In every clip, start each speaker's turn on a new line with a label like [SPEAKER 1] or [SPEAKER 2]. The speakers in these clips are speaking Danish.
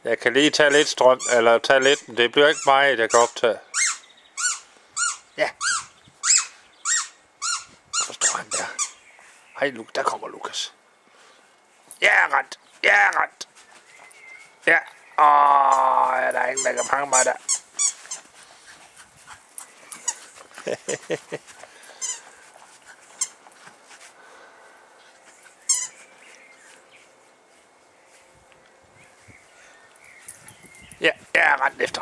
[SPEAKER 1] Jeg kan lige tage lidt strøm, eller tage lidt, men det bliver ikke meget, jeg kan optage. Ja. Hvor står han der? Hej, der kommer Lukas. Ja, ret. Ja, ret. Ja. Ja, der er ingen, der kan fange mig der. Ja, jeg er ret efter.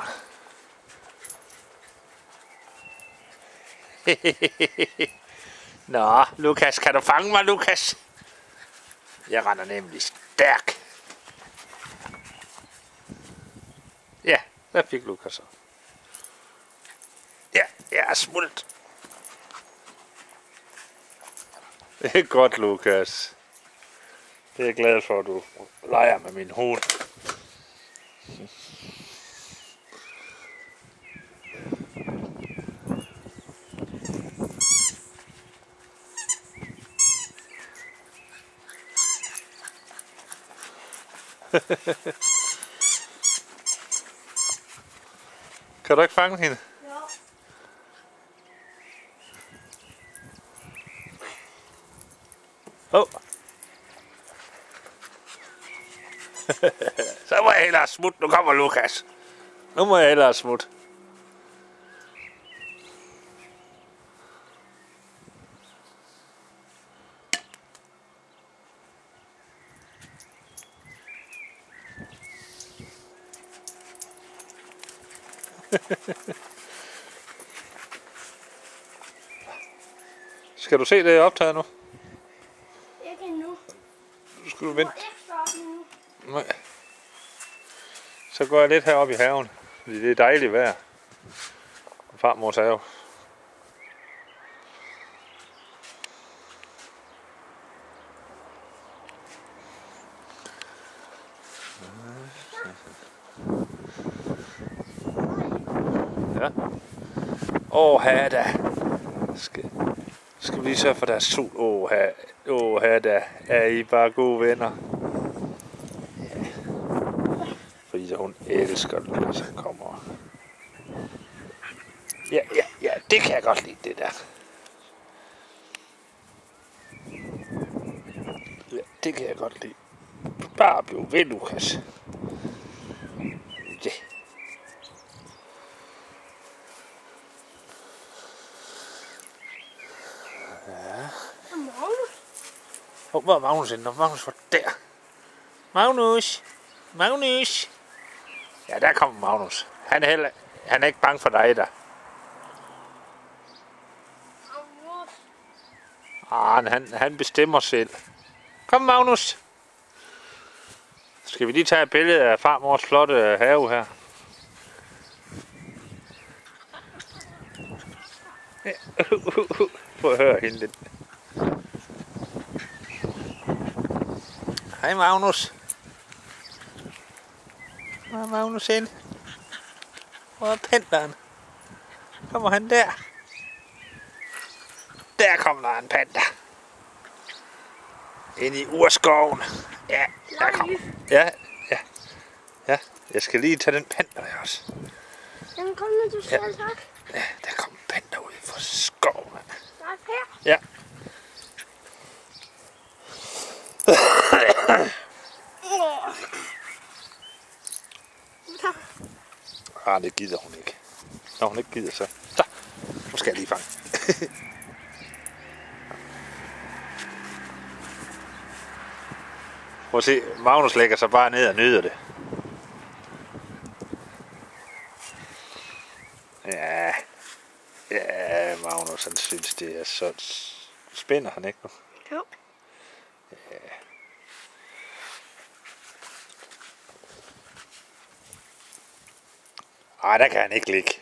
[SPEAKER 1] Nå, Lukas, kan du fange mig, Lukas? Jeg render nemlig stærk. Ja, hvad fik Lukas så? Ja, jeg er smuttet. Det er godt, Lukas. Det er jeg glad for, at du leger med min hund. Kan du ikke fange hende?
[SPEAKER 2] Jo.
[SPEAKER 1] Oh. Så må jeg hellere smutte. Nu kommer Lukas. Nu må jeg hellere smutte. Skal du se det optaget nu?
[SPEAKER 2] Ikke nu.
[SPEAKER 1] Nu skal du vente.
[SPEAKER 2] Nu.
[SPEAKER 1] Nej. Så går jeg lidt heroppe i haven, fordi det er dejligt vejr. Farmors have. Ja. Åh, da. Skal vi lige sørge for deres sol? Åh, da. Er I bare gode venner? Ja. Fordi hun elsker det, når han kommer. Ja, det kan jeg godt lide, det der. Ja, det kan jeg godt lide. Bare bliv ved, Lukas. Ja. Hvor er Magnus henne? Magnus var der. Magnus. Ja, der kommer Magnus. Han er ikke bange for dig der. Han bestemmer selv. Kom, Magnus. Skal vi lige tage et billede af farmors flotte have her? Ja. Prøv at høre hende lidt. Hej, Magnus. Hvor er Magnus hen? Hvor er panderen? Kommer han der? Der kommer der en panda. Ind i urskoven. Ja, der kommer. Ja. Jeg skal lige tage den panda der også.
[SPEAKER 2] Den kommer du selv, tak.
[SPEAKER 1] Ja, der kommer en panda ud fra skoven.
[SPEAKER 2] Der er her.
[SPEAKER 1] Ja. Det gider hun ikke. Når hun ikke gider, så nu skal jeg lige fange. Prøv at se, Magnus lægger sig bare ned og nyder det. Ja, Magnus, han synes, det er så... Spænder han ikke nu?
[SPEAKER 2] Jo.
[SPEAKER 1] Ja. Ej, der kan han ikke ligge.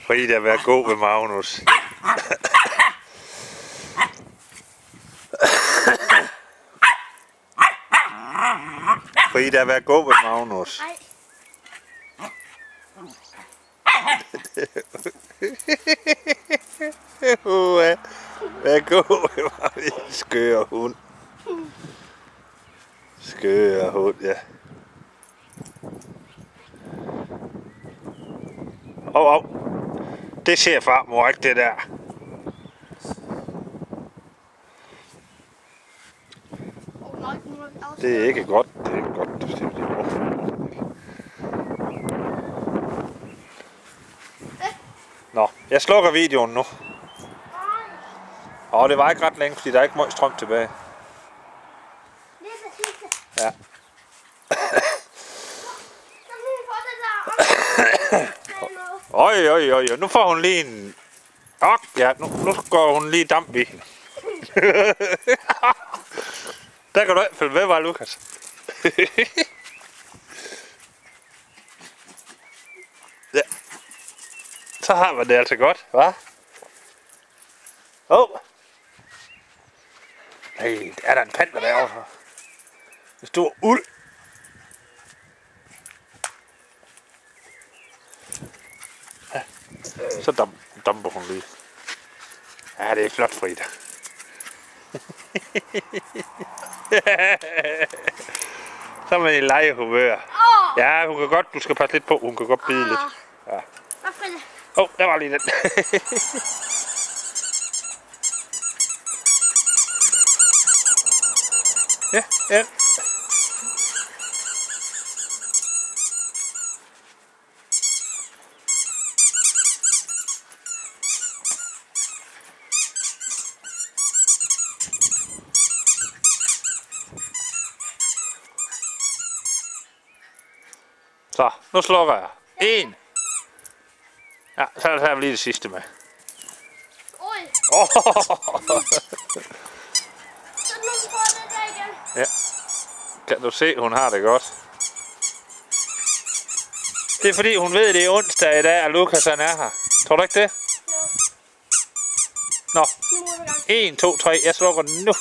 [SPEAKER 1] Frida, vær god ved Magnus. Frida, vær god ved Magnus. Hvad går det var? Skøre hund. Skøre hund, ja. Det ser farmor ikke, det der. Det er ikke godt. Det er ikke godt. Nå, jeg slukker videoen nu. Det var ikke ret længe, fordi der er ikke meget strøm tilbage. Ja. Oj, nu får hun lige en... Ja, nu går hun lige damp i hende. Der kan du ikke følge med, var Lukas. Ja. Så har man det altså godt, hva'? Hey, er der en panter derovre? En stor uld. Ja. Så damper hun lige. Ja, det er flot, Frida. Så er man i legehumør. Ja, hun kan godt, du skal passe lidt på, hun kan godt bide lidt. Ja. Der var lige den. Ja. Så, nu slukker jeg. 1. Ja, så tager vi lige det sidste med.
[SPEAKER 2] Oj. Så nu får det der igen.
[SPEAKER 1] Ja. Kan du se, hun har det godt. Det er fordi, hun ved, det er onsdag i dag, og Lukas han er her. Tror du ikke det?
[SPEAKER 2] Jo.
[SPEAKER 1] Nå. 1, 2, 3. Jeg slukker den nu.